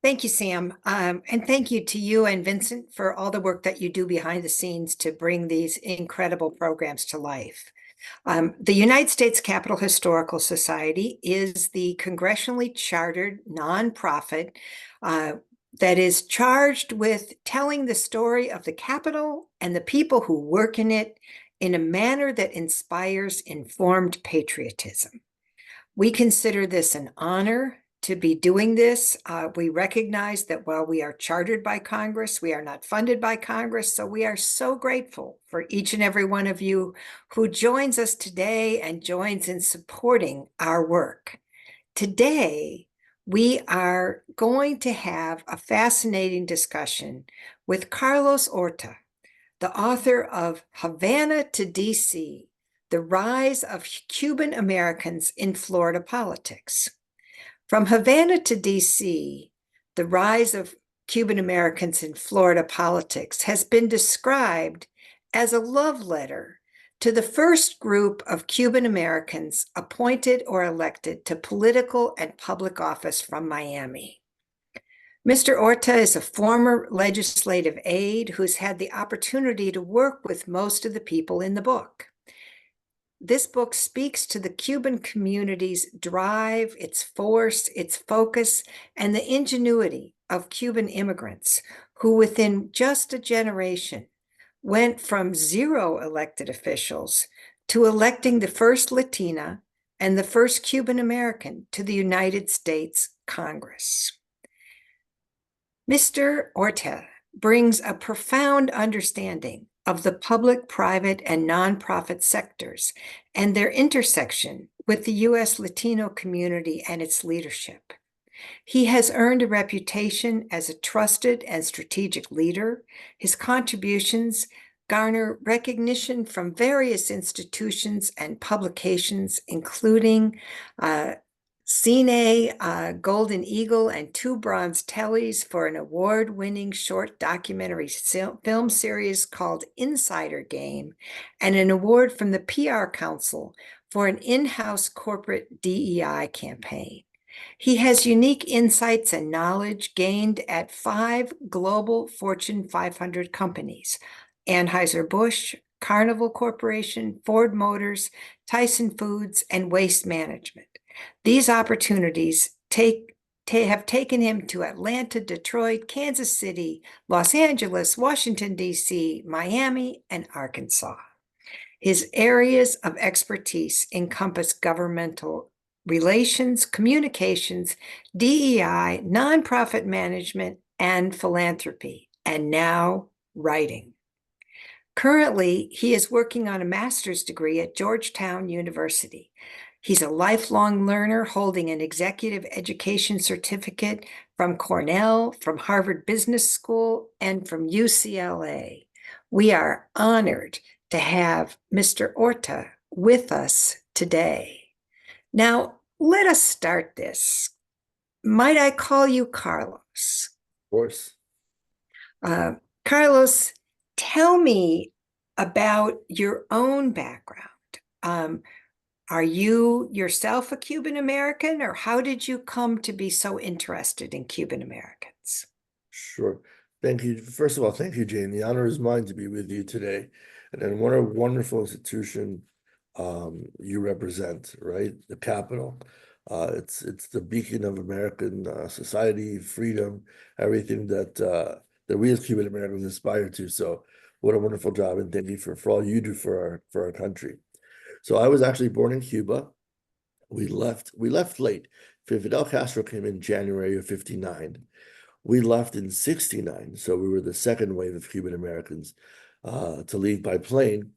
Thank you, Sam. And thank you to you and Vincent for all the work that you do behind the scenes to bring these incredible programs to life. The United States Capitol Historical Society is the congressionally chartered nonprofit uh, that is charged with telling the story of the Capitol and the people who work in a manner that inspires informed patriotism. We consider this an honor to be doing this. We recognize that while we are chartered by Congress, we are not funded by Congress. So we are so grateful for each and every one of you who joins us today and joins in supporting our work. Today, we are going to have a fascinating discussion with Carlos Orta, the author of Havana to DC, The Rise of Cuban Americans in Florida Politics. From Havana to DC, the rise of Cuban Americans in Florida politics has been described as a love letter to the first group of Cuban Americans appointed or elected to political and public office from Miami. Mr. Orta is a former legislative aide who's had the opportunity to work with most of the people in the book. This book speaks to the Cuban community's drive, its force, its focus, and the ingenuity of Cuban immigrants who within just a generation went from 0 elected officials to electing the first Latina and the first Cuban American to the United States Congress. Mr. Orta brings a profound understanding of the public, private, and nonprofit sectors and their intersection with the U.S. Latino community and its leadership. He has earned a reputation as a trusted and strategic leader. His contributions garner recognition from various institutions and publications, including Cine, Golden Eagle, and 2 Bronze Tellies for an award-winning short documentary film series called Insider Game, and an award from the PR Council for an in-house corporate DEI campaign. He has unique insights and knowledge gained at 5 global Fortune 500 companies: Anheuser-Busch, Carnival Corporation, Ford Motors, Tyson Foods, and Waste Management. These opportunities have taken him to Atlanta, Detroit, Kansas City, Los Angeles, Washington, D.C., Miami, and Arkansas. His areas of expertise encompass governmental relations, communications, DEI, nonprofit management, and philanthropy, and now writing. Currently, he is working on a master's degree at Georgetown University. He's a lifelong learner holding an executive education certificate from Cornell, from Harvard Business School, and from UCLA. We are honored to have Mr. Orta with us today. Now, let us start this. Might I call you Carlos? Of course. Carlos, tell me about your own background. Are you yourself a Cuban American, or how did you come to be so interested in Cuban Americans? Sure. Thank you. First of all, thank you, Jane. The honor is mine to be with you today. And what a wonderful institution you represent, right? The Capitol. It's the beacon of American society, freedom, everything that we as Cuban Americans aspire to. So what a wonderful job, and thank you for all you do for our country. So I was actually born in Cuba. We left late. Fidel Castro came in January of 59. We left in 69. So we were the second wave of Cuban Americans to leave by plane.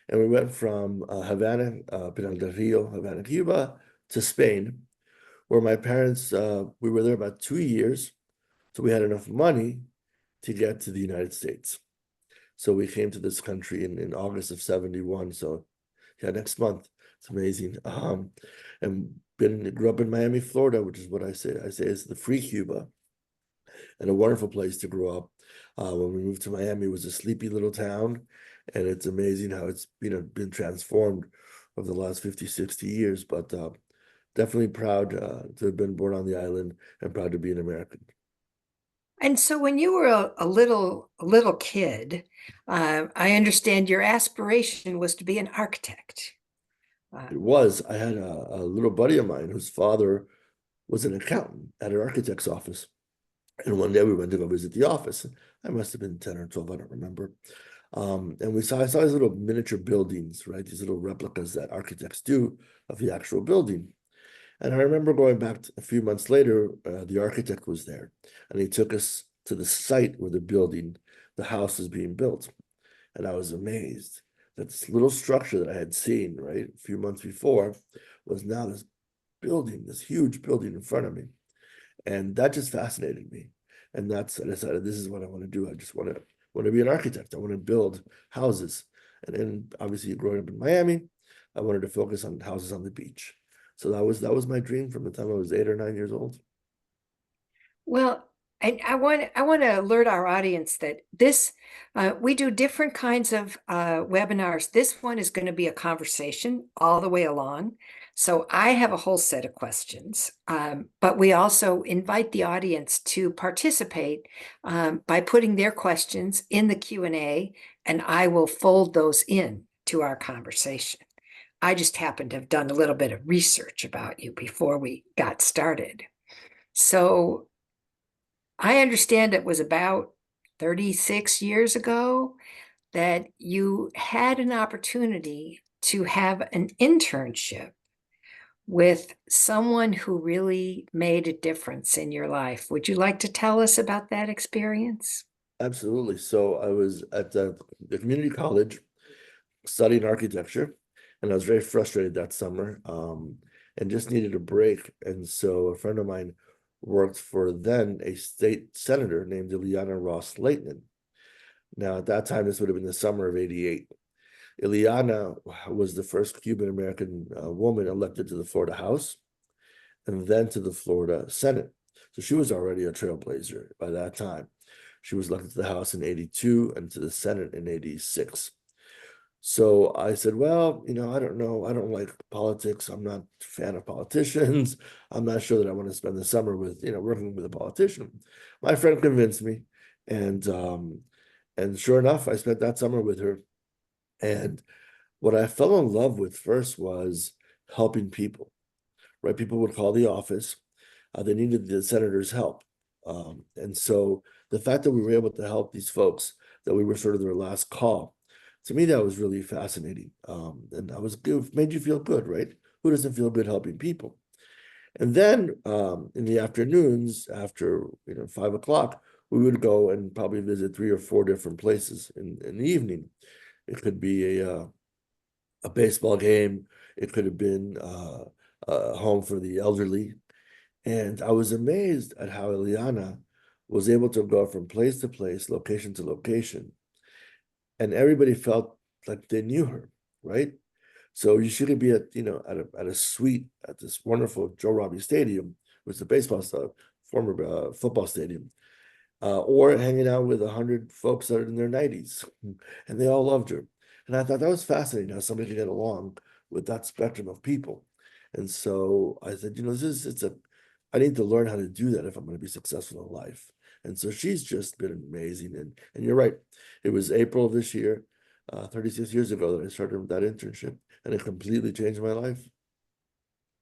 And we went from Havana, Pinal del Rio, Havana, Cuba, to Spain, where my parents, we were there about 2 years. So we had enough money to get to the United States. So we came to this country in August of 71. So yeah, next month. It's amazing. And grew up in Miami, Florida, which is what I say is the free Cuba, and a wonderful place to grow up. When we moved to Miami, it was a sleepy little town, and it's amazing how it's been transformed over the last 50, 60 years. But definitely proud to have been born on the island and proud to be an American. And so when you were a little kid, I understand your aspiration was to be an architect. Uh, It was, I had a little buddy of mine whose father was an accountant at an architect's office. And one day we went to go visit the office. I must have been 10 or 12, I don't remember. And I saw these little miniature buildings, right? These little replicas that architects do of the actual building. And I remember going back a few months later, the architect was there and he took us to the site where the house is being built. And I was amazed that this little structure that I had seen, right, a few months before was now this building, this huge building in front of me. And that just fascinated me. And I decided this is what I want to do. I just want to be an architect. I want to build houses. And then obviously growing up in Miami, I wanted to focus on houses on the beach. So that was my dream from the time I was 8 or 9 years old. Well, and I want to alert our audience that this we do different kinds of webinars. This one is going to be a conversation all the way along. So I have a whole set of questions, but we also invite the audience to participate by putting their questions in the Q&A, and I will fold those in to our conversation. I just happened to have done a little bit of research about you before we got started. So I understand it was about 36 years ago that you had an opportunity to have an internship with someone who really made a difference in your life. Would you like to tell us about that experience? Absolutely. So I was at the community college studying architecture, and I was very frustrated that summer, and just needed a break. And so a friend of mine worked for then a state senator named Ileana Ross Lehtinen. Now, at that time, this would have been the summer of '88. Ileana was the first Cuban American woman elected to the Florida House and then to the Florida Senate. So she was already a trailblazer by that time. She was elected to the House in '82 and to the Senate in '86. So I said, well, I don't know. I don't like politics. I'm not a fan of politicians. I'm not sure that I want to spend the summer with, working with a politician. My friend convinced me. And sure enough, I spent that summer with her. And what I fell in love with first was helping people, right? People would call the office. They needed the senator's help. And so the fact that we were able to help these folks, that we were sort of their last call, to me, that was really fascinating. And it made you feel good, right? Who doesn't feel good helping people? And then in the afternoons, after 5 o'clock, we would go and probably visit 3 or 4 different places in the evening. It could be a baseball game. It could have been a home for the elderly. And I was amazed at how Ileana was able to go from place to place, location to location, and everybody felt like they knew her, right? So you should be at a suite at this wonderful Joe Robbie Stadium, which is a former football stadium, or hanging out with 100 folks that are in their 90s, and they all loved her. And I thought that was fascinating how somebody could get along with that spectrum of people. And so I said, I need to learn how to do that if I'm going to be successful in life. And so she's just been amazing. And you're right. It was April of this year, 36 years ago, that I started that internship, and it completely changed my life.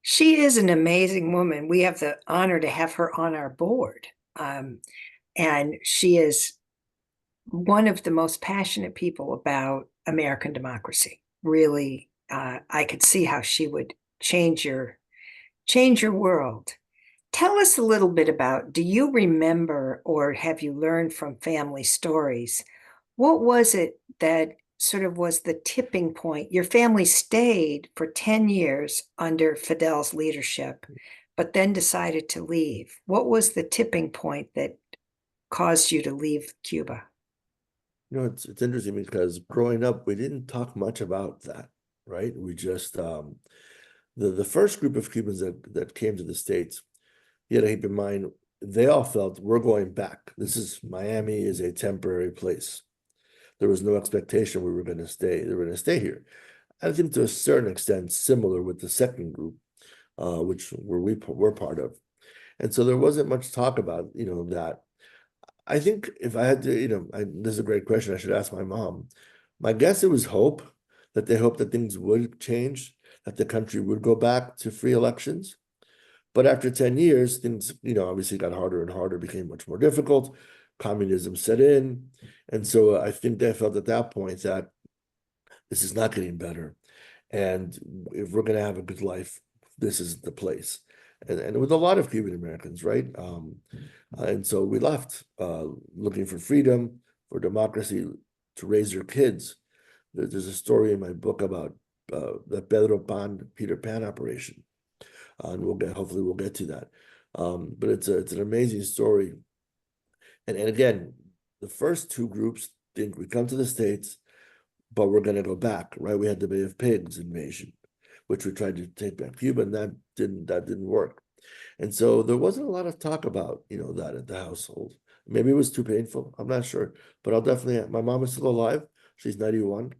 She is an amazing woman. We have the honor to have her on our board. And she is one of the most passionate people about American democracy. Really, I could see how she would change your world. Tell us a little bit about, do you remember or have you learned from family stories? What was it that sort of was the tipping point? Your family stayed for 10 years under Fidel's leadership, but then decided to leave. What was the tipping point that caused you to leave Cuba? It's interesting because growing up, we didn't talk much about that, right? We just the first group of Cubans that came to the States, you got to keep in mind, they all felt we're going back. Miami is a temporary place. There was no expectation we were going to stay. They were going to stay here. I think to a certain extent, similar with the second group, which we're part of. And so there wasn't much talk about, that. I think if I had to, this is a great question. I should ask my mom. My guess it was hope, that they hoped that things would change, that the country would go back to free elections. But after 10 years, things, obviously got harder and harder, became much more difficult. Communism set in. And so I think they felt at that point that this is not getting better. And if we're going to have a good life, this is the place. And with a lot of Cuban Americans, right? And so we left, looking for freedom, for democracy, to raise your kids. There's a story in my book about the Peter Pan operation, and hopefully we'll get to that. But it's an amazing story. And again, the first two groups think we come to the States, but we're going to go back, right? We had the Bay of Pigs invasion, which we tried to take back Cuba, and that didn't work. And so there wasn't a lot of talk about, that at the household. Maybe it was too painful. I'm not sure, but I'll definitely, my mom is still alive. She's 91.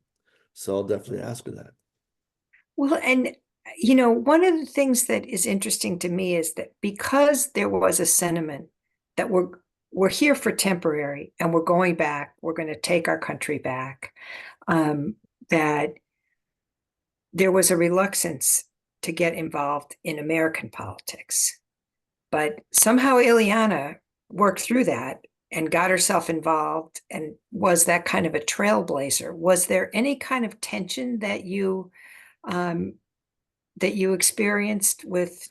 So I'll definitely ask her that. Well, and one of the things that is interesting to me is that because there was a sentiment that we're here for temporary and we're going back, we're going to take our country back, that there was a reluctance to get involved in American politics. But somehow Ileana worked through that and got herself involved and was that kind of a trailblazer. Was there any kind of tension that you experienced with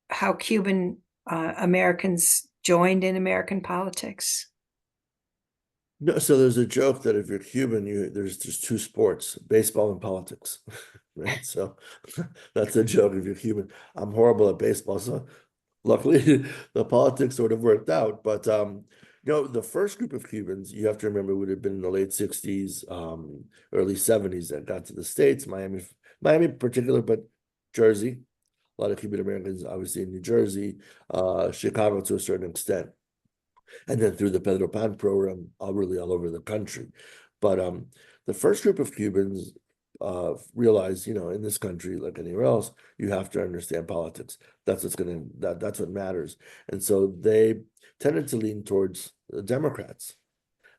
how Cuban Americans joined in American politics? No, so there's a joke that if you're Cuban, there's just two sports, baseball and politics, right? So that's a joke if you're Cuban. I'm horrible at baseball, so luckily the politics sort of worked out. But the first group of Cubans you have to remember would have been in the late 60s, early 70s that got to the States, Miami in particular, but Jersey, a lot of Cuban Americans obviously in New Jersey, Chicago to a certain extent, and then through the Pedro Pan program, really all over the country. But the first group of Cubans realized, in this country, like anywhere else, you have to understand politics. That's that's what matters. And so they tended to lean towards the Democrats.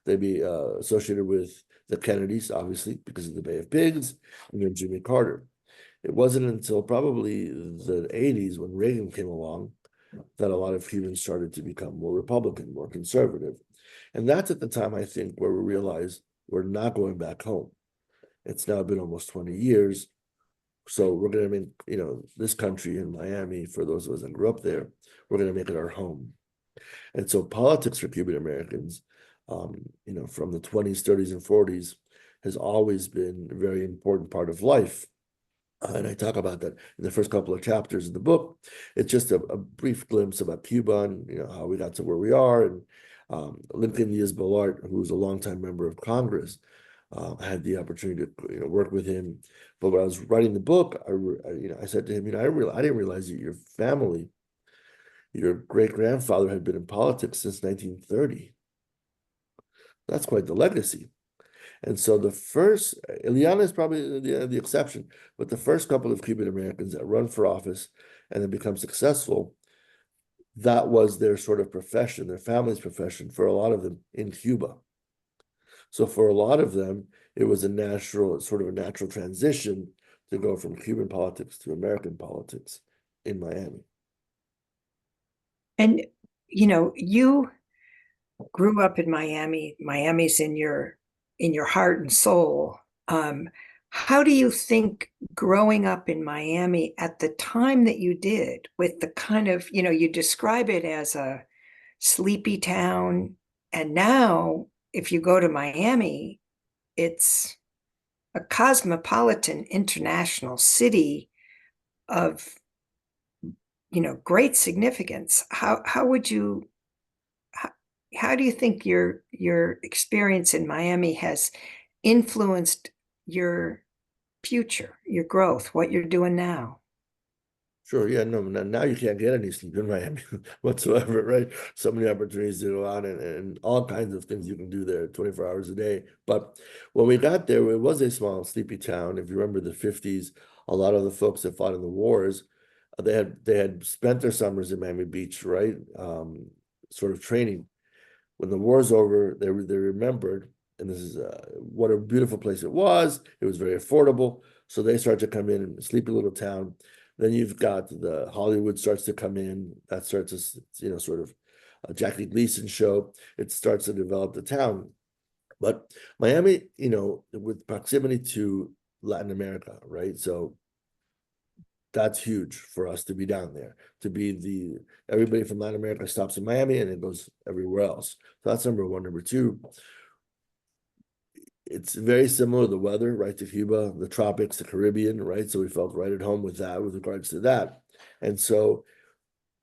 They'd be associated with the Kennedys, obviously, because of the Bay of Pigs, and then Jimmy Carter. It wasn't until probably the 80s when Reagan came along that a lot of Cubans started to become more Republican, more conservative. And that's at the time, I think, where we realized we're not going back home. It's now been almost 20 years. So we're going to make, this country in Miami, for those of us that grew up there, we're going to make it our home. And so politics for Cuban Americans, from the 20s, 30s, and 40s has always been a very important part of life. And I talk about that in the first couple of chapters in the book. It's just a brief glimpse about Cuba and how we got to where we are. And Lincoln Diaz-Balart, who was a longtime member of Congress, I had the opportunity to work with him. But when I was writing the book, I said to him, I didn't realize that your family, your great grandfather, had been in politics since 1930. That's quite the legacy. And so the first, Ileana is probably the exception, but the first couple of Cuban Americans that run for office and then become successful, that was their sort of profession, their family's profession for a lot of them in Cuba. So for a lot of them, it was sort of a natural transition to go from Cuban politics to American politics in Miami. And you grew up in Miami. Miami's in your heart and soul. How do you think growing up in Miami at the time that you did, with the kind of, you describe it as a sleepy town, and now if you go to Miami, it's a cosmopolitan international city of, great significance. How do you think your experience in Miami has influenced your future, your growth, what you're doing now? Sure, yeah, no, now you can't get any sleep in Miami whatsoever, right? So many opportunities to go out and all kinds of things you can do there 24 hours a day. But when we got there, it was a small, sleepy town. If you remember the 50s, a lot of the folks that fought in the wars, they had spent their summers in Miami Beach, right? Sort of training. When the war's over, they remembered, and this is what a beautiful place it was. It was very affordable. So they start to come in a sleepy little town. Then you've got the Hollywood starts to come in. That starts to, sort of a Jackie Gleason show. It starts to develop the town. But Miami, with proximity to Latin America, right? So that's huge for us to be down there, to be everybody from Latin America stops in Miami and it goes everywhere else. So that's number one. Number two, it's very similar, the weather, right, to Cuba, the tropics, the Caribbean, right? So we felt right at home with that, with regards to that. And so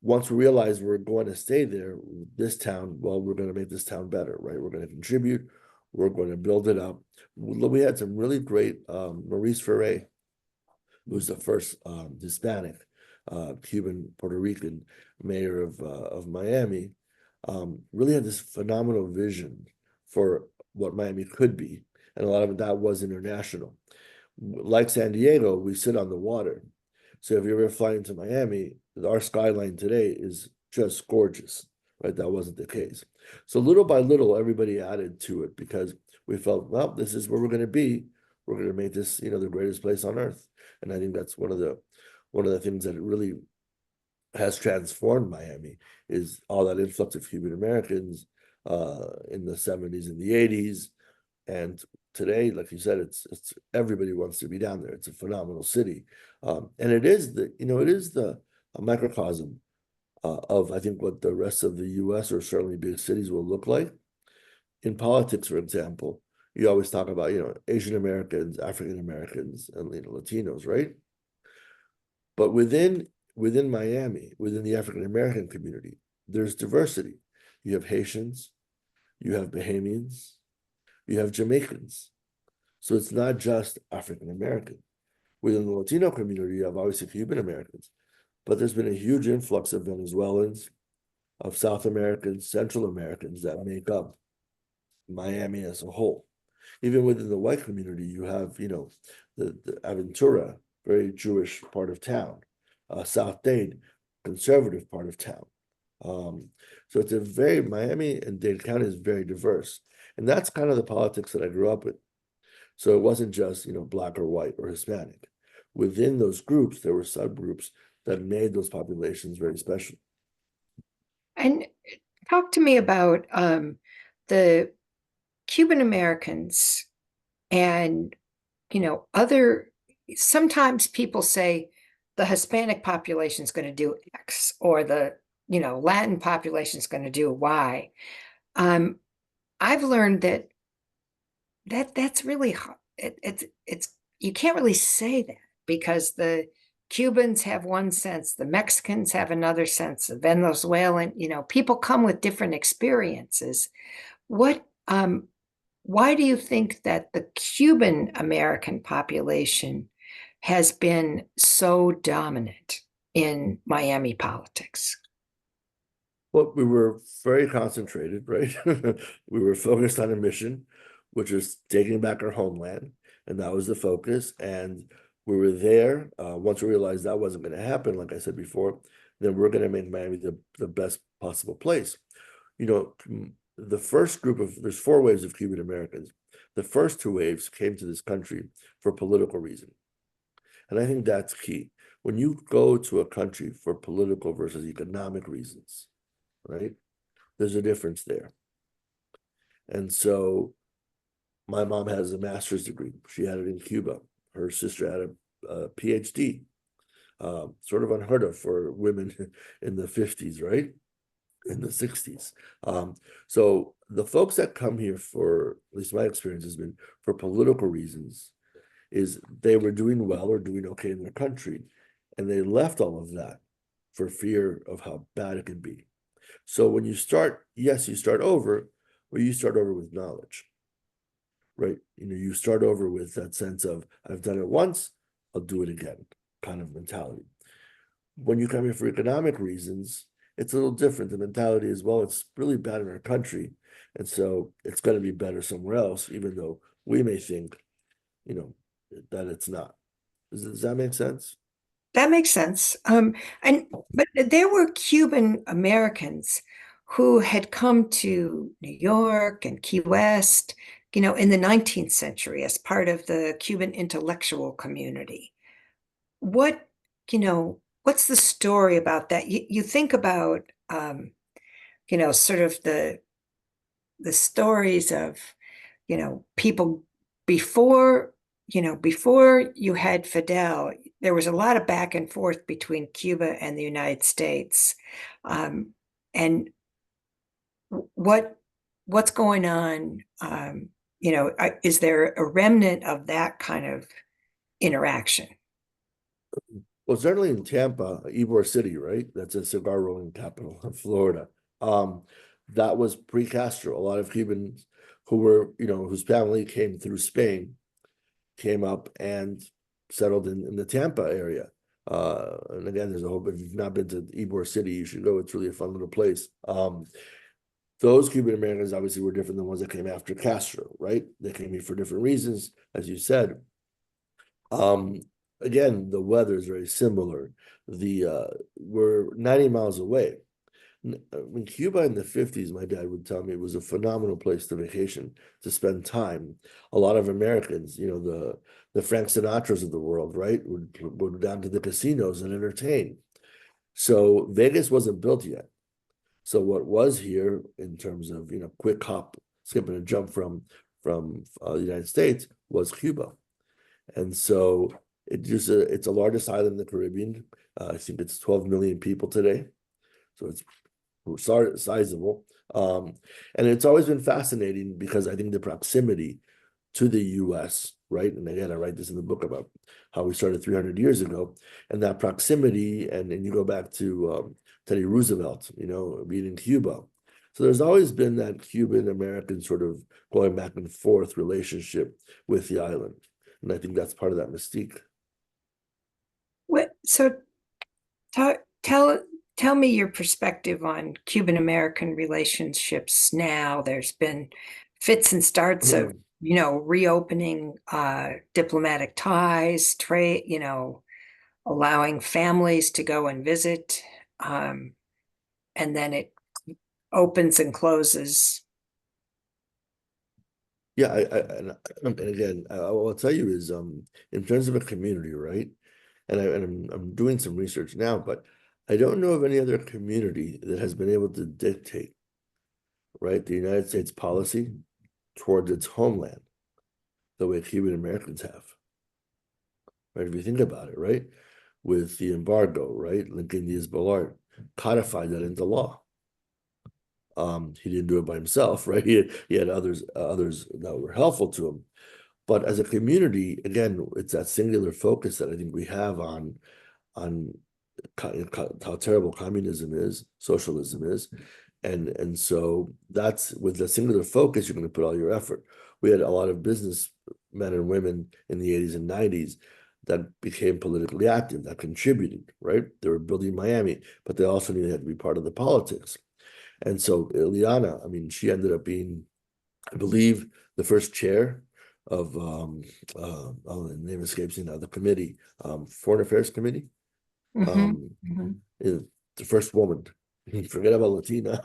once we realized we're going to stay there, this town, well, we're going to make this town better, right? We're going to contribute. We're going to build it up. We had some really great, Maurice Ferre, who was the first Hispanic, Cuban, Puerto Rican mayor of Miami, really had this phenomenal vision for what Miami could be. And a lot of that was international. Like San Diego, we sit on the water. So if you're ever flying to Miami, our skyline today is just gorgeous, right? That wasn't the case. So little by little, everybody added to it because we felt, well, this is where we're going to be. We're going to make this, the greatest place on earth. And I think that's one of the things that it really has transformed Miami is all that influx of Cuban Americans in the 70s and the 80s. And today, like you said, it's everybody wants to be down there. It's a phenomenal city. And it is a microcosm of, I think, what the rest of the US or certainly big cities will look like. In politics, for example, you always talk about, Asian Americans, African Americans, and Latinos, right? But within Miami, within the African American community, there's diversity. You have Haitians, you have Bahamians, you have Jamaicans. So it's not just African American. Within the Latino community, you have obviously Cuban Americans, but there's been a huge influx of Venezuelans, of South Americans, Central Americans that make up Miami as a whole. Even within the white community, you have, the Aventura, very Jewish part of town, South Dade, conservative part of town. So it's Miami and Dade County is very diverse. And that's kind of the politics that I grew up with. So it wasn't just, black or white or Hispanic. Within those groups, there were subgroups that made those populations very special. And talk to me about the Cuban Americans and, sometimes people say the Hispanic population is going to do X or the, Latin population is going to do Y. I've learned that's really hard. It's you can't really say that because the Cubans have one sense, the Mexicans have another sense, the Venezuelan, people come with different experiences. What why do you think that the Cuban American population has been so dominant in Miami politics? Well, we were very concentrated, right? We were focused on a mission, which is taking back our homeland, and that was the focus. And we were there. Once we realized that wasn't going to happen, like I said before, then we're going to make Miami the best possible place. The first there's 4 waves of Cuban Americans. The first 2 waves came to this country for political reason. And I think that's key. When you go to a country for political versus economic reasons, right? There's a difference there. And so my mom has a master's degree. She had it in Cuba. Her sister had a PhD, sort of unheard of for women in the 50s, right? In the 60s. So the folks that come here for, at least my experience has been for political reasons, is they were doing well or doing okay in their country. And they left all of that for fear of how bad it can be. So when you start, yes, you start over, but you start over with knowledge, right? You start over with that sense of, I've done it once, I'll do it again, kind of mentality. When you come here for economic reasons, it's a little different. The mentality is, well, it's really bad in our country, and so it's going to be better somewhere else, even though we may think, that it's not. Does that make sense? That makes sense. But there were Cuban Americans who had come to New York and Key West, in the 19th century as part of the Cuban intellectual community. What, what's the story about that? You think about, sort of the stories of, people before, before you had Fidel, there was a lot of back and forth between Cuba and the United States. And what's going on? Is there a remnant of that kind of interaction? Well, certainly in Tampa, Ybor City, right? That's a cigar rolling capital of Florida. Um, that was pre-Castro. A lot of Cubans who were, whose family came through Spain, came up and settled in the Tampa area. And again, there's a whole, if you've not been to Ybor City, you should go. It's really a fun little place. Those Cuban Americans obviously were different than the ones that came after Castro, right? They came here for different reasons, as you said. Um, Again, the weather is very similar. We're 90 miles away. In Cuba in the 50s, my dad would tell me it was a phenomenal place to vacation, to spend time. A lot of Americans, the Frank Sinatras of the world, right, would go down to the casinos and entertain. So Vegas wasn't built yet. So what was here in terms of quick hop, skip and a jump from the United States was Cuba, and so it's the largest island in the Caribbean. I think it's 12 million people today, so it's sizable. And it's always been fascinating because I think the proximity to the U.S., right? And again, I write this in the book about how we started 300 years ago, and that proximity, and you go back to Teddy Roosevelt, being in Cuba. So there's always been that Cuban American sort of going back and forth relationship with the island. And I think that's part of that mystique. So tell me your perspective on Cuban American relationships now. There's been fits and starts of, reopening diplomatic ties, trade, allowing families to go and visit. And then it opens and closes. Yeah, and again, what I'll tell you is, in terms of a community, right? And I'm doing some research now, but I don't know of any other community that has been able to dictate, right, the United States policy towards its homeland the way Cuban Americans have. Right? If you think about it, right, with the embargo, right, Lincoln Diaz Balart codified that into law. He didn't do it by himself, right? He had others that were helpful to him. But as a community, again, it's that singular focus that I think we have on how terrible communism is, socialism is, and so that's with the singular focus you're going to put all your effort. We had a lot of business men and women in the 80s and 90s that became politically active, that contributed, right? They were building Miami, but they also knew they had to be part of the politics. And so Ileana, I mean, she ended up being, I believe, the first chair of the name escapes me now, the committee, Foreign Affairs Committee. The first woman, forget about Latina.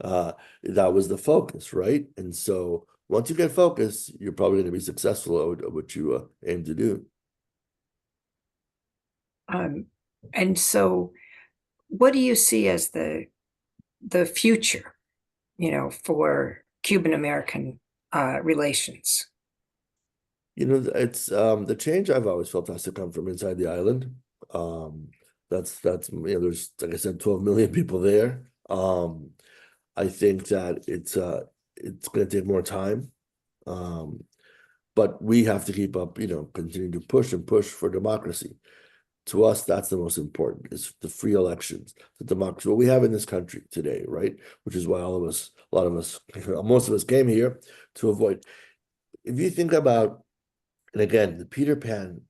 That was the focus, right? And so once you get focused, you're probably going to be successful at what you aim to do. And so what do you see as the future, for Cuban American relations? It's the change I've always felt has to come from inside the island. That's there's, like I said, 12 million people there. I think that it's going to take more time, but we have to keep up, continue to push and push for democracy. To us, that's the most important, is the free elections, the democracy, what we have in this country today, right? Which is why a lot of us, most of us came here to avoid. If you think about, and again, the Peter Pan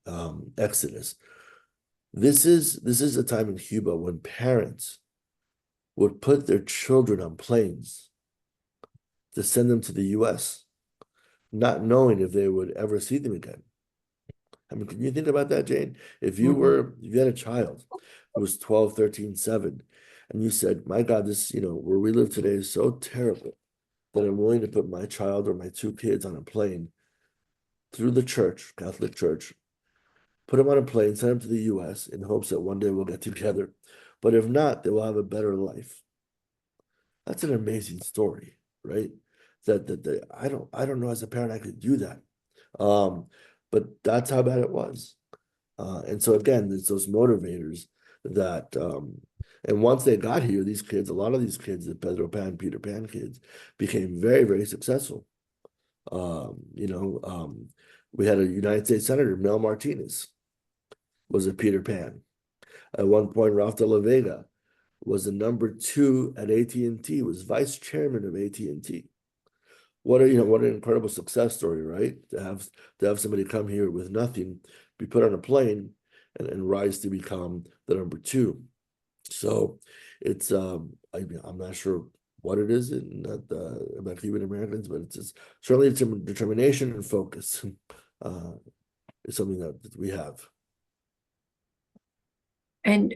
exodus, this is a time in Cuba when parents would put their children on planes to send them to the US, not knowing if they would ever see them again. I mean, can you think about that, Jane? If you had a child who was 12, 13, 7, and you said, my God, this, where we live today is so terrible that I'm willing to put my child or my two kids on a plane through the church, Catholic Church, put them on a plane, send them to the US in hopes that one day we'll get together. But if not, they will have a better life. That's an amazing story, right? That I don't know as a parent I could do that. But that's how bad it was. And so again, there's those motivators that and once they got here, these kids, a lot of these kids, the Pedro Pan, Peter Pan kids, became very, very successful. We had a United States Senator, Mel Martinez, was a Peter Pan. At one point, Ralph de la Vega was the number 2 at AT&T, was vice chairman of AT&T. What an incredible success story, right? To have somebody come here with nothing, be put on a plane, and rise to become the number 2. So it's I'm not sure what it is about Cuban Americans, but it's just certainly determination and focus is something that we have. And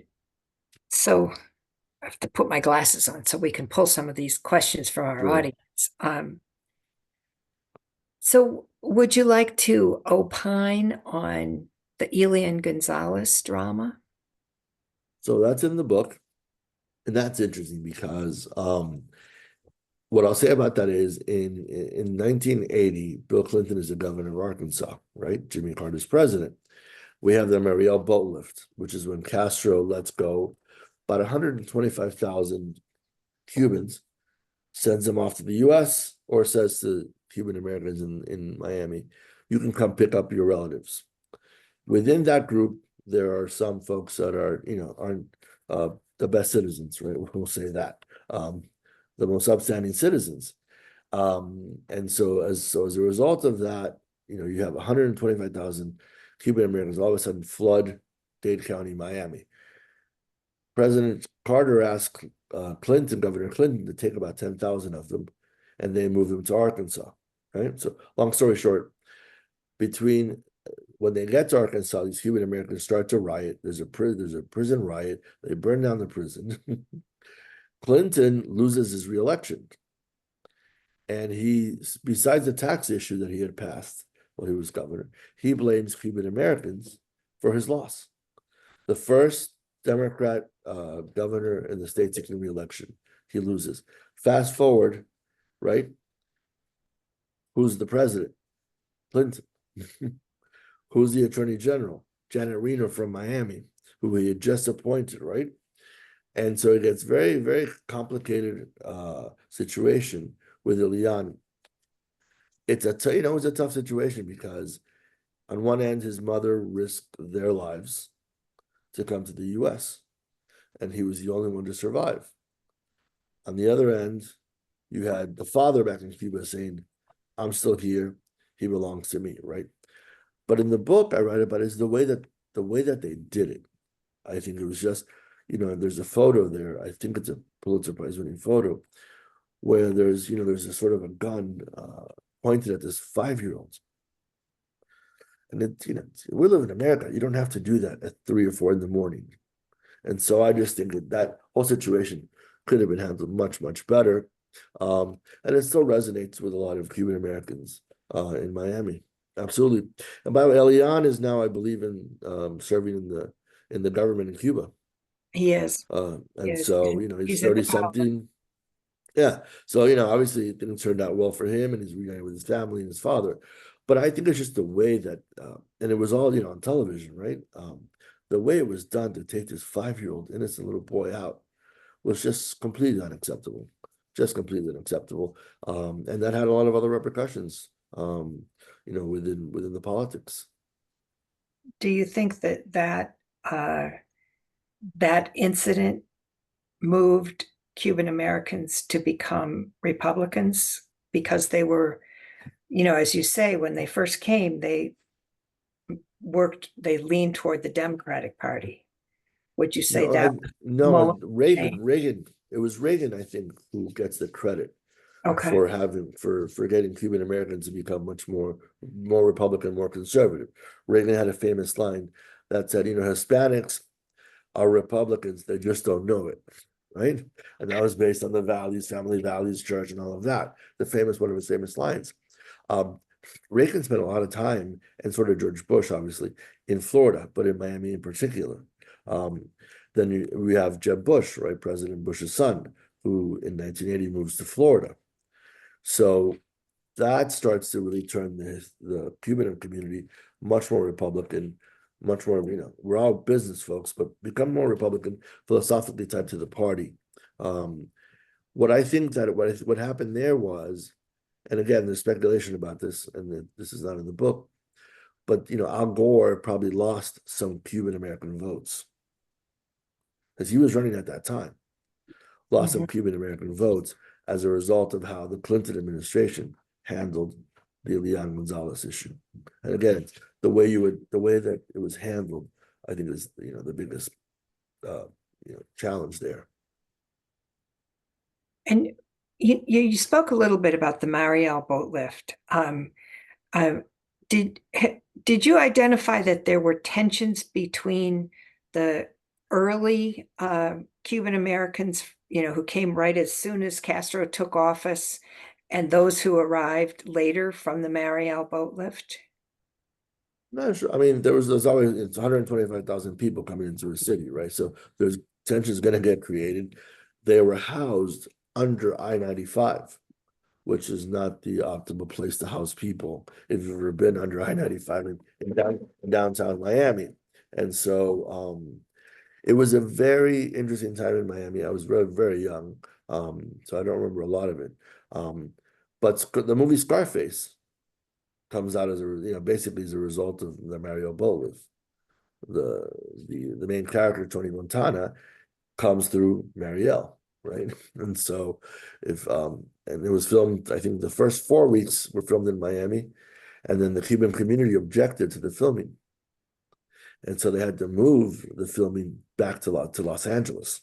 so I have to put my glasses on so we can pull some of these questions from our Sure. audience. So would you like to opine on the Elian Gonzalez drama? So that's in the book, and that's interesting because what I'll say about that is in 1980, Bill Clinton is the governor of Arkansas, right? Jimmy Carter's president. We have the Mariel boat lift, which is when Castro lets go about 125,000 Cubans, sends them off to the US, or says to Cuban Americans in Miami, you can come pick up your relatives. Within that group, there are some folks that aren't the best citizens, right? We'll say that. The most upstanding citizens. And so as a result of that, you have 125,000 Cuban Americans all of a sudden flood Dade County, Miami. President Carter asked Governor Clinton, to take about 10,000 of them, and they moved them to Arkansas, right? So long story short, between when they get to Arkansas, these Cuban Americans start to riot. There's a prison riot. They burn down the prison. Clinton loses his reelection. And besides the tax issue that he had passed while he was governor, he blames Cuban Americans for his loss. The first Democrat governor in the state seeking reelection, he loses. Fast forward, right? Who's the president? Clinton. Who's the attorney general? Janet Reno from Miami, who he had just appointed, right? And so it gets very, very complicated situation with Elian. It's a tough situation because on one end, his mother risked their lives to come to the US, and he was the only one to survive. On the other end, you had the father back in Cuba saying, I'm still here, he belongs to me, right? But in the book I write about is the way that they did it. I think it was just, there's a photo there. I think it's a Pulitzer Prize winning photo where there's a sort of a gun pointed at this 5-year-old. And we live in America. You don't have to do that at 3 or 4 in the morning. And so I just think that whole situation could have been handled much, much better. And it still resonates with a lot of Cuban Americans in Miami. Absolutely. And by the way, Elian is now, I believe, serving in the government in Cuba. He is. And so, he's in the 30-something. Yeah. So, obviously things turned out well for him, and he's reunited with his family and his father. But I think it's just the way that, and it was all, on television, right? The way it was done to take this 5-year-old innocent little boy out was just completely unacceptable. Just completely unacceptable. And that had a lot of other repercussions, within the politics. Do you think that incident moved Cuban Americans to become Republicans because they were, as you say, when they first came, they leaned toward the Democratic Party. Would you say Reagan, it was Reagan, I think, who gets the credit for getting Cuban Americans to become much more Republican, more conservative. Reagan had a famous line that said, Hispanics are Republicans, they just don't know it. right? And that was based on the values, family values, church, and all of that. One of his famous lines. Um, Reagan spent a lot of time, and sort of George Bush, obviously, in Florida, but in Miami in particular. Um, then we have Jeb Bush, right, President Bush's son, who in 1980 moves to Florida. So that starts to really turn the Cuban community much more Republican, much more, we're all business folks, but become more Republican, philosophically tied to the party. Um, what I think that what happened there was, and again, there's speculation about this, and this is not in the book, but Al Gore probably lost some Cuban American votes because he was running at that time, lost some Mhm. Cuban American votes as a result of how the Clinton administration handled the Leon Gonzalez issue. And again, the way that it was handled, I think is the biggest challenge there. And you spoke a little bit about the Mariel boat lift. Uh, did did you identify that there were tensions between the early Cuban Americans, who came right as soon as Castro took office, and those who arrived later from the Mariel boat lift? Not sure. I mean, there's always, it's 125,000 people coming into a city, right? So there's tensions going to get created. They were housed under I-95, which is not the optimal place to house people if you've ever been under I-95 in downtown Miami. And so it was a very interesting time in Miami. I was very, very young, so I don't remember a lot of it. But the movie Scarface comes out as basically as a result of the Mario Bolis. The main character, Tony Montana, comes through Mariel, right? And so and it was filmed, I think the first 4 weeks were filmed in Miami, and then the Cuban community objected to the filming. And so they had to move the filming back to Los Angeles,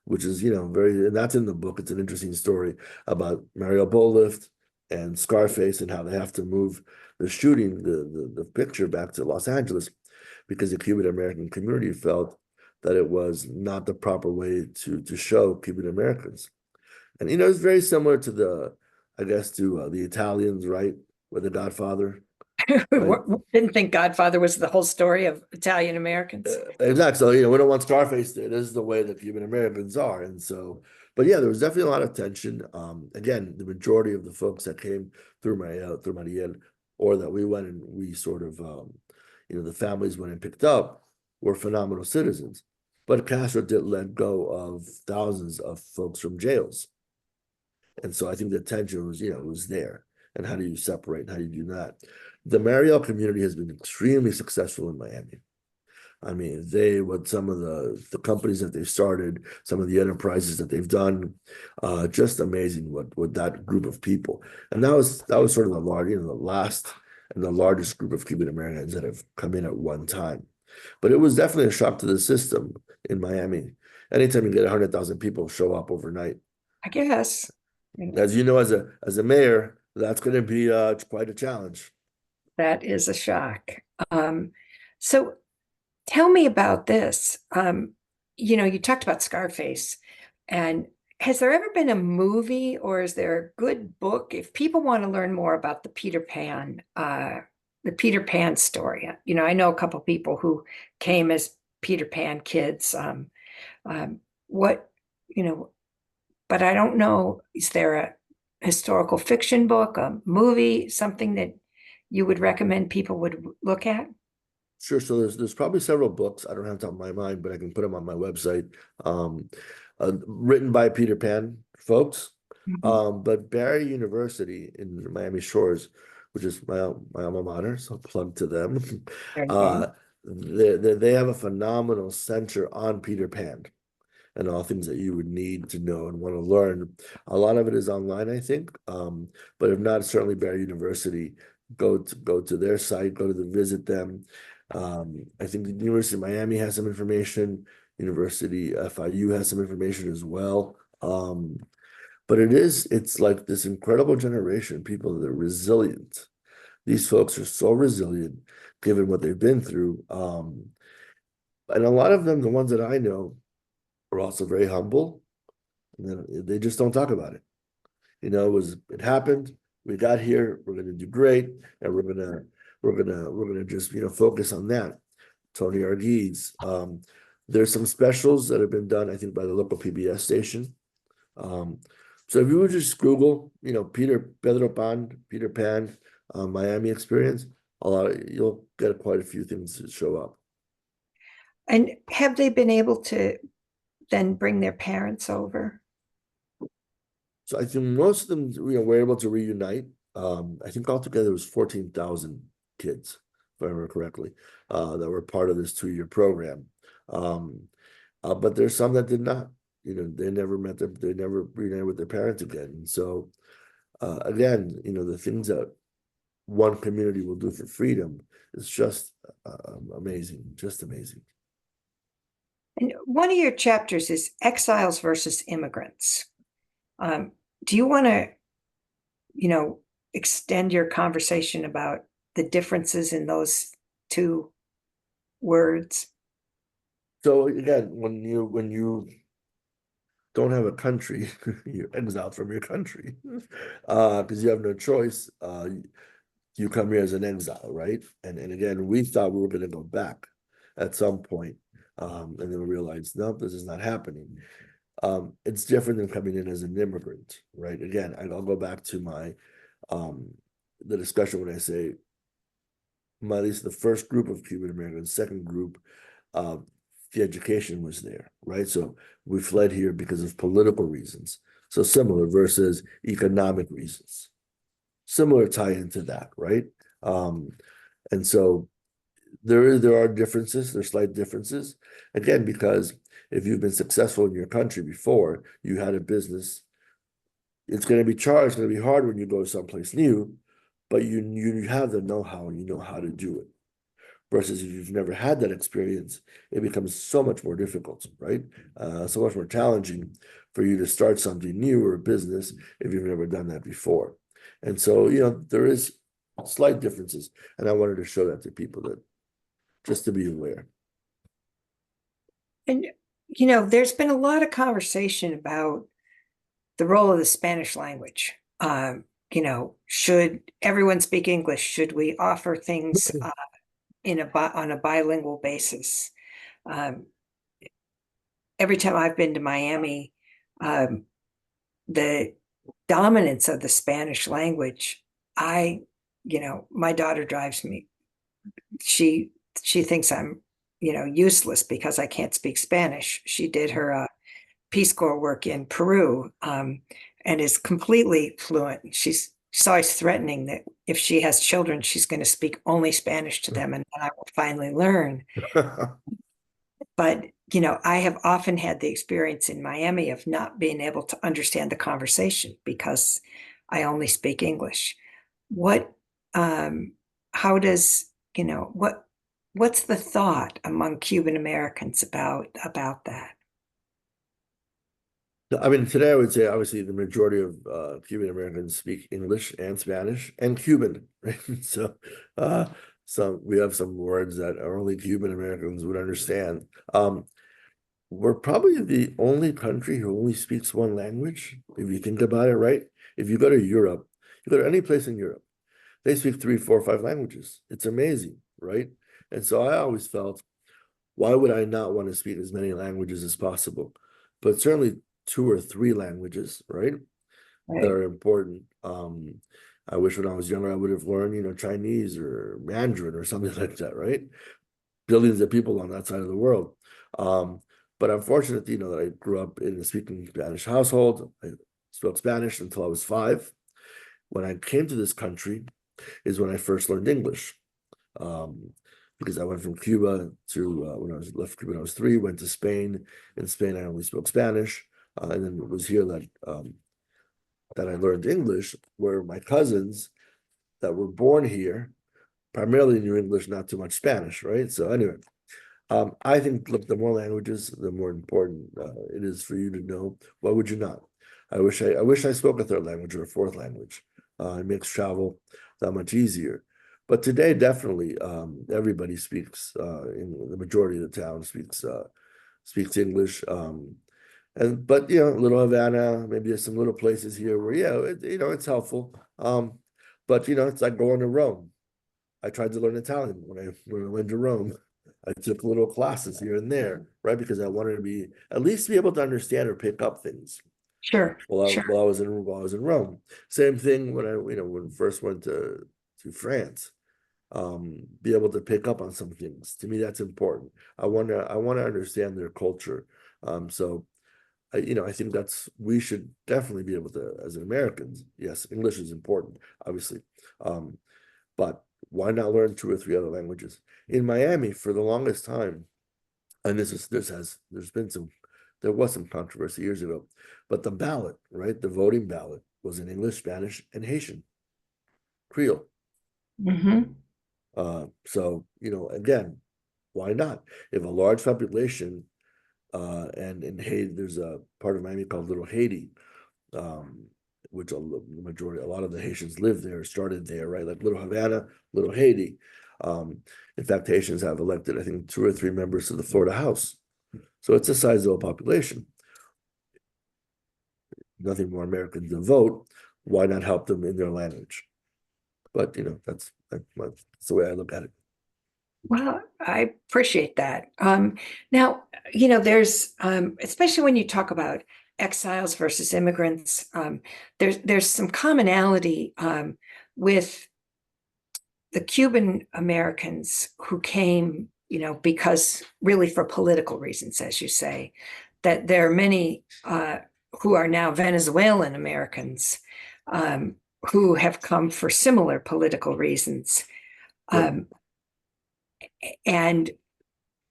which is, and that's in the book. It's an interesting story about Mario Bolift and Scarface and how they have to move the shooting, the picture back to Los Angeles because the Cuban American community felt that it was not the proper way to show Cuban Americans. And, it's very similar to I guess, to the Italians, right? With The Godfather, right? Didn't think Godfather was the whole story of Italian Americans. Exactly. So, we don't want Scarface there. This is the way that Cuban Americans are. And so, but yeah, there was definitely a lot of tension. Again, the majority of the folks that came through Mariel, or that we went and we sort of, the families went and picked up were phenomenal citizens. But Castro did let go of thousands of folks from jails. And so I think the tension was there. And how do you separate? How do you do that? The Mariel community has been extremely successful in Miami. I mean, with some of the companies that they've started, some of the enterprises that they've done, just amazing with that group of people. And that was sort of the last and the largest group of Cuban Americans that have come in at one time. But it was definitely a shock to the system in Miami. Anytime you get 100,000 people show up overnight, I guess. as you know, as a mayor, that's going to be quite a challenge. That is a shock. So tell me about this. You talked about Scarface, and has there ever been a movie or is there a good book if people want to learn more about the Peter Pan story? I know a couple people who came as Peter Pan kids. What, but I don't know, is there a historical fiction book, a movie, something that you would recommend people would look at? Sure. So there's probably several books. I don't have top of my mind, but I can put them on my website. Written by Peter Pan folks. Mhm. But Barry University in Miami Shores, which is my alma mater, so plug to them. There you Uh, go. they have a phenomenal center on Peter Pan and all things that you would need to know and want to learn. A lot of it is online, I think. But if not, certainly Barry University. Go to their site, visit them. I think the University of Miami has some information. University FIU has some information as well. But it's like this incredible generation, people that are resilient. These folks are so resilient given what they've been through. And a lot of them, the ones that I know, are also very humble, and then they just don't talk about it. It happened. We got here. We're gonna do great, and we're gonna just focus on that. Tony Arguiz. There's some specials that have been done, I think, by the local PBS station. So if you would just Google, Peter Pan, Miami experience, you'll get quite a few things that show up. And have they been able to then bring their parents over? So I think most of them, were able to reunite. I think altogether it was 14,000 kids, if I remember correctly, that were part of this 2-year program. But there's some that did not. They never reunited with their parents again. And so, again, the things that one community will do for freedom is just amazing, just amazing. And one of your chapters is exiles versus immigrants. Do you want to, extend your conversation about the differences in those two words? So again, when you don't have a country, you're exiled from your country, because you have no choice. You come here as an exile, right? And again, we thought we were going to go back at some point, and then we realized, no, this is not happening. It's different than coming in as an immigrant, right? Again, I'll go back to my the discussion when I say at least the first group of Cuban Americans, second group, the education was there, right? So we fled here because of political reasons. So similar versus economic reasons. Similar tie into that, right? And so there are differences, there's slight differences. Again, because if you've been successful in your country before, you had a business, it's going to be it's going to be hard when you go someplace new, but you have the know-how and you know how to do it. Versus if you've never had that experience, it becomes so much more difficult, right? So much more challenging for you to start something new or a business if you've never done that before. And so, there is slight differences. And I wanted to show that to people, that just to be aware. And, there's been a lot of conversation about the role of the Spanish language. Should everyone speak English? Should we offer things on a bilingual basis? Every time I've been to Miami, the dominance of the Spanish language, my daughter drives me. She thinks I'm, useless because I can't speak Spanish. She did her Peace Corps work in Peru, and is completely fluent. She's always threatening that if she has children, she's going to speak only Spanish to them, and then I will finally learn. But, I have often had the experience in Miami of not being able to understand the conversation because I only speak English. How does, what's the thought among Cuban Americans about that? I mean, today I would say obviously the majority of Cuban Americans speak English and Spanish and Cuban, right? So we have some words that only Cuban Americans would understand. We're probably the only country who only speaks one language, if you think about it, right? If you go to Europe, you go to any place in Europe, they speak 3, 4, 5 languages. It's amazing, right? And so I always felt, why would I not want to speak as many languages as possible? But certainly 2 or 3 languages, right? Right. That are important. I wish when I was younger, I would have learned, Chinese or Mandarin or something like that, right? Billions of people on that side of the world. But I'm fortunate, that I grew up in a speaking Spanish household. I spoke Spanish until I was 5. When I came to this country is when I first learned English. Because I went from Cuba to, when I left Cuba when I was 3, went to Spain. In Spain, I only spoke Spanish. And then it was here that I learned English, where my cousins that were born here primarily knew English, not too much Spanish, right? So anyway, I think, look, the more languages, the more important it is for you to know. Why would you not? I wish I spoke a 3rd language or a 4th language. It makes travel that much easier. But today, definitely, everybody speaks. In the majority of the town speaks speaks English. But little Havana, maybe there's some little places here where it's helpful. But it's like going to Rome. I tried to learn Italian when I went to Rome. I took little classes here and there, right? Because I wanted to be at least be able to understand or pick up things Sure, sure. while I was in Rome. Same thing when when I first went to France. Be able to pick up on some things. To me, that's important. I want to understand their culture. So I think we should definitely be able to, as Americans, yes, English is important, obviously. But why not learn two or three other languages? In Miami, for the longest time, and there was some controversy years ago, but the ballot, right, the voting ballot was in English, Spanish, and Haitian, Creole. Hmm. So, again, why not? If a large population, and in Haiti, there's a part of Miami called Little Haiti, um, which a lot of the Haitians live there, started there, right? Like Little Havana, Little Haiti. In fact, Haitians have elected, I think, 2 or 3 members to the Florida House. So it's a sizable population. Nothing more Americans to vote. Why not help them in their language? But that's the way I look at it. Well, I appreciate that. Now, there's especially when you talk about exiles versus immigrants, there's some commonality with the Cuban Americans who came, because really for political reasons, as you say, that there are many who are now Venezuelan Americans who have come for similar political reasons. Yep. And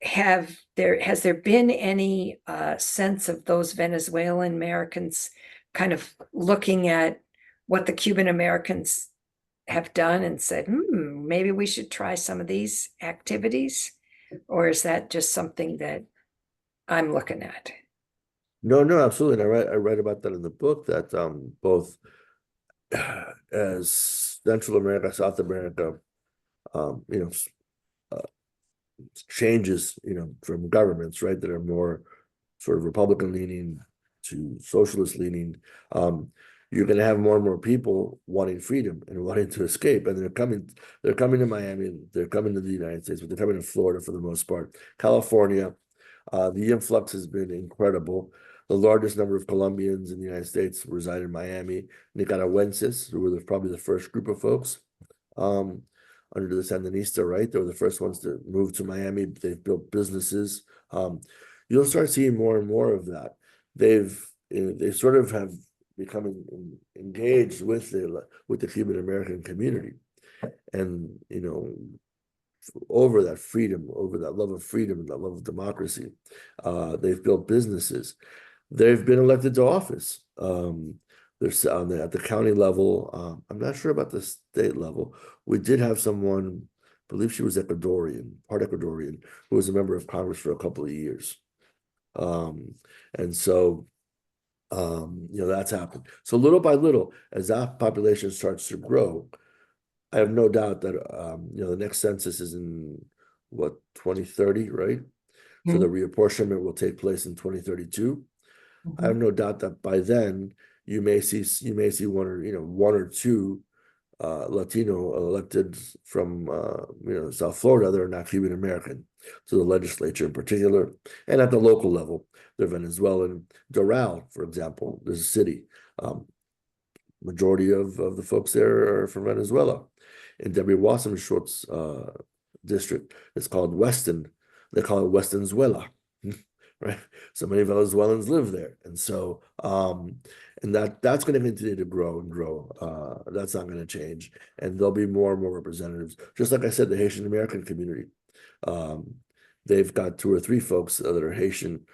has there been any sense of those Venezuelan Americans kind of looking at what the Cuban Americans have done and said, maybe we should try some of these activities? Or is that just something that I'm looking at? No, no, absolutely. And I read about that in the book that both as Central America, South America, um, you know, changes, from governments, right, that are more sort of Republican leaning to socialist leaning, you're going to have more and more people wanting freedom and wanting to escape, and they're coming to Miami, they're coming to the United States, but they're coming to Florida for the most part, California. The influx has been incredible. The largest number of Colombians in the United States reside in Miami. Nicaraguenses, who were probably the first group of folks. Under the Sandinista, right? They were the first ones to move to Miami. They've built businesses. You'll start seeing more and more of that. They sort of have become engaged with the Cuban American community, and over that freedom, over that love of freedom and that love of democracy, they've built businesses. They've been elected to office. There's at the county level. I'm not sure about the state level. We did have someone, I believe she was part Ecuadorian, who was a member of Congress for a couple of years. And so, that's happened. So little by little, as that population starts to grow, I have no doubt that the next census is in 2030, right? So the reapportionment will take place in 2032. I have no doubt that by then you may see one or two Latino elected from South Florida that are not Cuban American to the legislature in particular, and at the local level, they're Venezuelan. Doral, for example, there's a city. Majority of the folks there are from Venezuela. In Debbie Wasserschultz's district, it's called Weston. They call it Westonzuela, right? So many Venezuelans live there, and so and that's going to continue to grow and grow. That's not going to change, and there'll be more and more representatives. Just like I said, the Haitian American community, they've got 2 or 3 folks that are Haitian.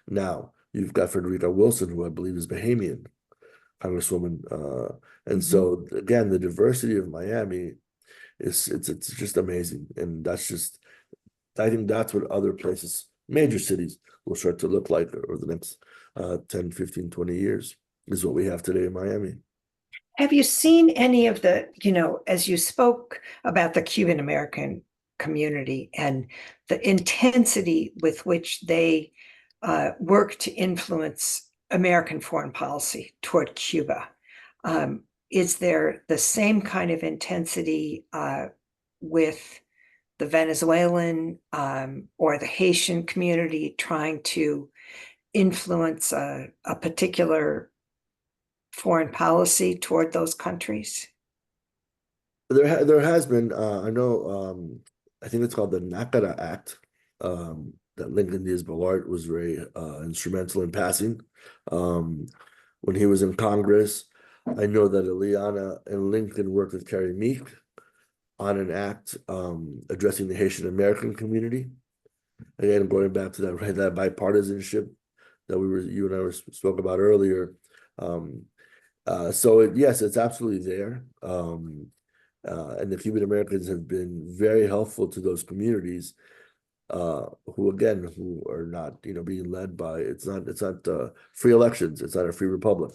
Now you've got Frederica Wilson, who I believe is Bahamian, Congresswoman, and so again, the diversity of Miami it's just amazing, and I think that's what other places, major cities, will start to look like over the next 10, 15, 20 years, is what we have today in Miami. Have you seen any of the, as you spoke about the Cuban American community and the intensity with which they work to influence American foreign policy toward Cuba. Is there the same kind of intensity with the Venezuelan or the Haitian community trying to influence a particular foreign policy toward those countries? There has been, I know, I think it's called the Nakara Act, that Lyndon Diaz Balart was very instrumental in passing. When he was in Congress, I know that Ileana and Lincoln worked with Carrie Meek on an act addressing the Haitian American community. Again, going back to that, right, that bipartisanship that you and I spoke about earlier. So yes, it's absolutely there. And the Cuban Americans have been very helpful to those communities, who are not, being led by, it's not free elections, it's not a free republic.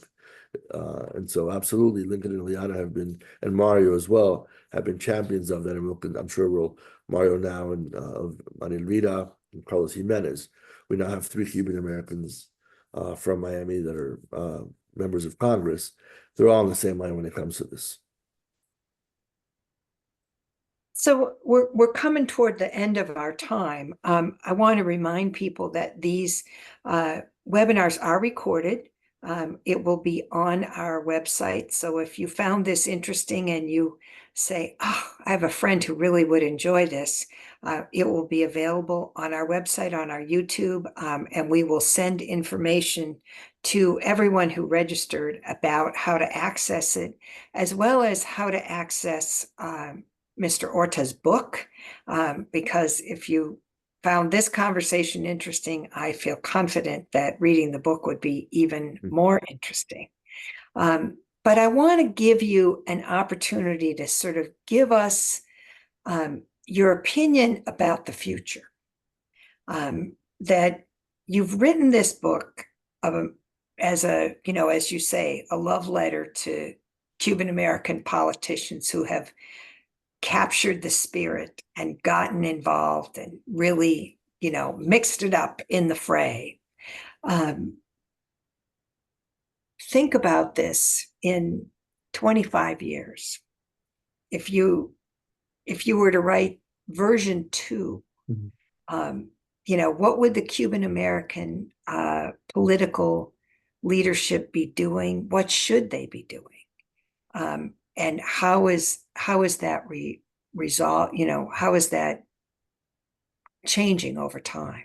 And so absolutely, Lincoln and Ileana have been, and Mario as well, have been champions of that. And I'm sure Mario now and Manuel and Carlos Jimenez, we now have 3 Cuban Americans from Miami that are members of Congress. They're all on the same line when it comes to this. So we're coming toward the end of our time. I want to remind people that these webinars are recorded. It will be on our website. So if you found this interesting and you say, oh, I have a friend who really would enjoy this, it will be available on our website, on our YouTube, and we will send information to everyone who registered about how to access it, as well as how to access Mr. Orta's book, because if you found this conversation interesting, I feel confident that reading the book would be even more interesting. But I want to give you an opportunity to sort of give us your opinion about the future. That you've written this book as you say, a love letter to Cuban American politicians who have captured the spirit and gotten involved and really, mixed it up in the fray. Think about this in 25 years. If you were to write version 2, what would the Cuban American political leadership be doing? What should they be doing? And how is that resolved? How is that changing over time?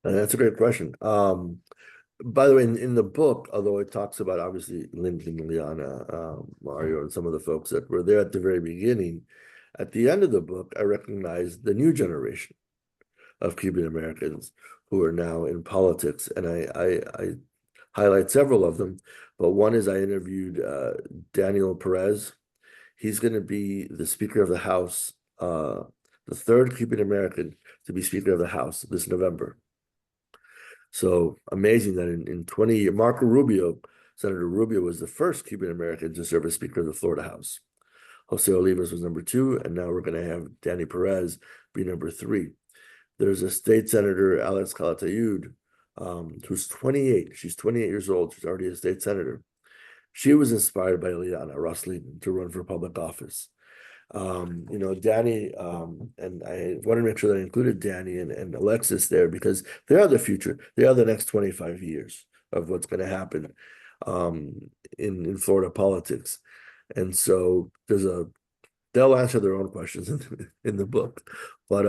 That's a great question. By the way, in the book, although it talks about obviously Lincoln, Ileana, Mario, and some of the folks that were there at the very beginning, at the end of the book, I recognize the new generation of Cuban Americans who are now in politics, and I highlight several of them. But one is I interviewed Daniel Perez. He's going to be the Speaker of the House, the 3rd Cuban American to be Speaker of the House this November. So amazing that in 20 years, Senator Rubio was the first Cuban American to serve as Speaker of the Florida House. Jose Olivas was number 2, and now we're going to have Danny Perez be number 3. There's a state senator, Alex Calatayud, who's 28. She's 28 years old. She's already a state senator. She was inspired by Ileana Ros-Lehtinen to run for public office. Danny, and I want to make sure that I included Danny and Alexis there because they are the future. They are the next 25 years of what's going to happen in Florida politics. And so they'll answer their own questions in the book. But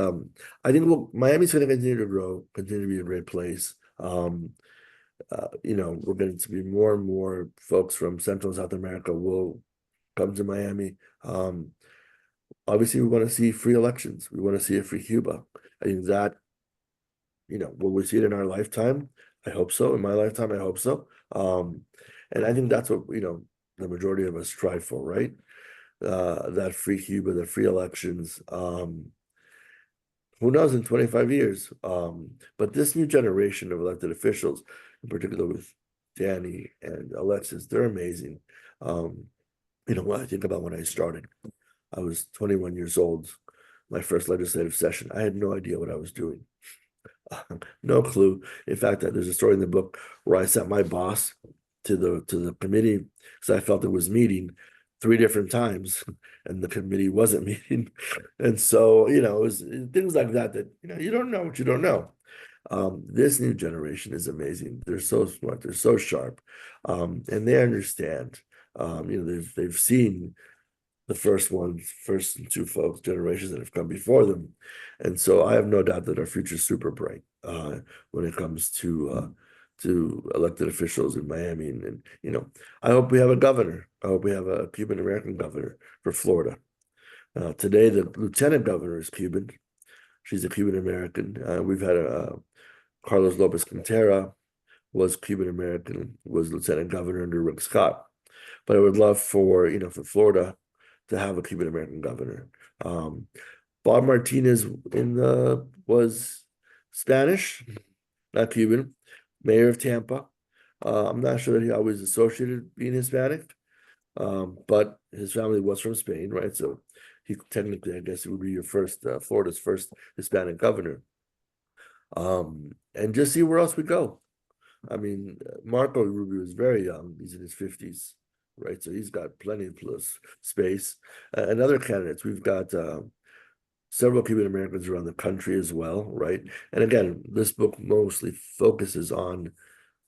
I think Miami's going to continue to grow, continue to be a great place. We're going to be more and more folks from Central and South America will come to Miami. Obviously, we want to see free elections. We want to see a free Cuba. I think that, will we see it in our lifetime? I hope so. In my lifetime, I hope so. And I think that's what, the majority of us strive for, right? That free Cuba, the free elections. Who knows in 25 years? But this new generation of elected officials, in particular with Danny and Alexis, they're amazing. When I think about when I started, I was 21 years old. my first legislative session. I had no idea what I was doing. No clue. In fact, there's a story in the book where I sent my boss to the committee because I felt it was meeting 3 different times and the committee wasn't meeting. And so, it was things like that you don't know what you don't know. This new generation is amazing. They're so smart, they're so sharp, and they understand. They've seen the first two folks, generations that have come before them. And so I have no doubt that our future is super bright when it comes to elected officials in Miami. And I hope we have a governor. I hope we have a Cuban American governor for Florida. Today, the lieutenant governor is Cuban. She's a Cuban American. We've had Carlos Lopez Quintera was Cuban American, was lieutenant governor under Rick Scott. But I would love for Florida to have a Cuban American governor. Bob Martinez was Spanish, not Cuban, mayor of Tampa. I'm not sure that he always associated being Hispanic, but his family was from Spain, right? So he technically, I guess, it would be your first Florida's first Hispanic governor. And just see where else we go. I mean, Marco Rubio is very young; he's in his 50s. Right, so he's got plenty of space. And other candidates, we've got several Cuban Americans around the country as well, right? And again, this book mostly focuses on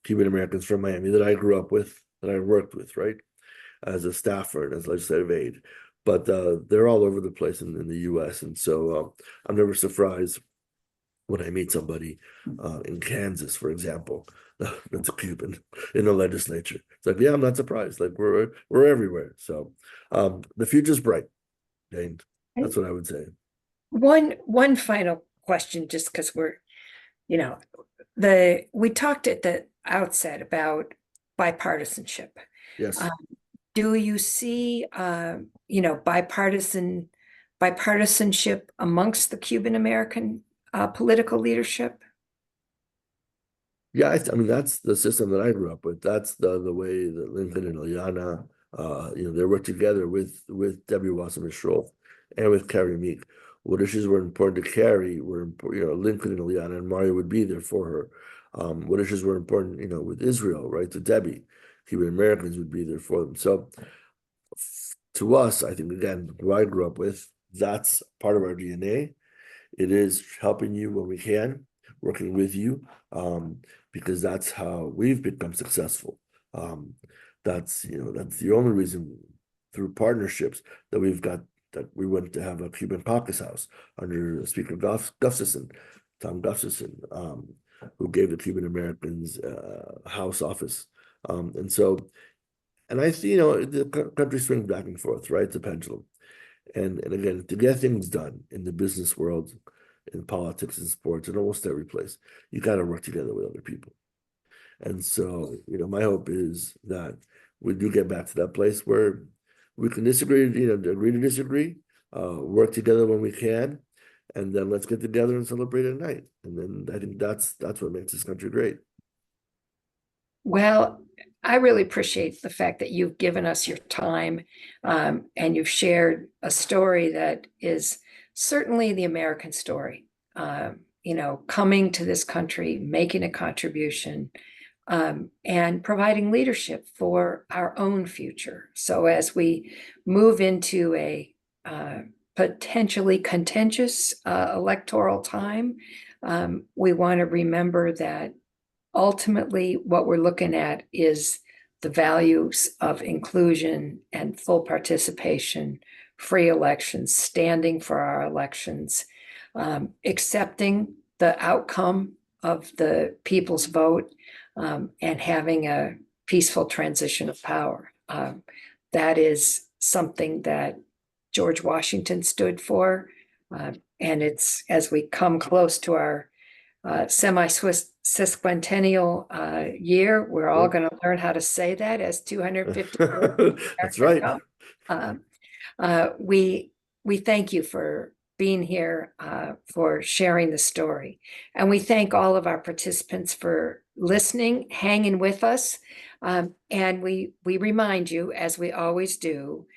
Cuban Americans from Miami that I grew up with, that I worked with, right, as a staffer and as legislative aide. But they're all over the place in the U.S., and so I'm never surprised when I meet somebody in Kansas, for example, that's a Cuban in the legislature. It's like, yeah, I'm not surprised. Like we're everywhere. So the future's bright, Jane. That's what I would say. One final question, just because we talked at the outset about bipartisanship. Yes. Do you see bipartisanship amongst the Cuban American political leadership? Yeah, I mean that's the system that I grew up with. That's the way that Lincoln and Ileana, they worked together with Debbie Wasserman Schroll and with Carrie Meek. What issues were important to Carrie were important, Lincoln and Ileana and Mario would be there for her. What issues were important, with Israel, right? To Debbie, Cuban Americans would be there for them. So to us, I think again, who I grew up with, that's part of our DNA. It is helping you when we can, working with you, because that's how we've become successful. That's the only reason through partnerships that we went to have a Cuban caucus house under Speaker Gustafson, Tom Gustafson, who gave the Cuban Americans house office. And I see, the country swings back and forth, right? The pendulum. And again, to get things done in the business world, in politics and sports, in almost every place, you got to work together with other people. And so, my hope is that we do get back to that place where we can disagree, agree to disagree, work together when we can, and then let's get together and celebrate at night. And then I think that's what makes this country great. Well, I really appreciate the fact that you've given us your time, and you've shared a story that is certainly the American story. Coming to this country, making a contribution, and providing leadership for our own future. So as we move into a potentially contentious electoral time, we want to remember that ultimately what we're looking at is the values of inclusion and full participation, free elections, standing for our elections, accepting the outcome of the people's vote, and having a peaceful transition of power. That is something that George Washington stood for. And it's, as we come close to our semi-sesquicentennial year, we're all going to learn how to say that as 250. That's right. We thank you for being here, for sharing the story. And we thank all of our participants for listening, hanging with us. And we remind you, as we always do,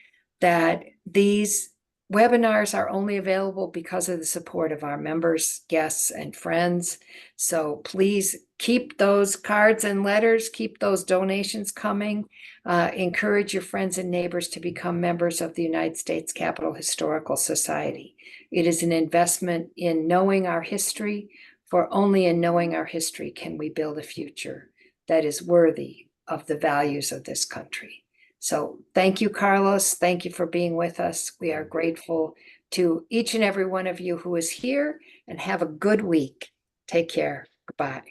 that these webinars are only available because of the support of our members, guests, and friends. So please keep those cards and letters, keep those donations coming. Encourage your friends and neighbors to become members of the United States Capitol Historical Society. It is an investment in knowing our history, for only in knowing our history can we build a future that is worthy of the values of this country. So thank you, Carlos. Thank you for being with us. We are grateful to each and every one of you who is here, and have a good week. Take care. Goodbye.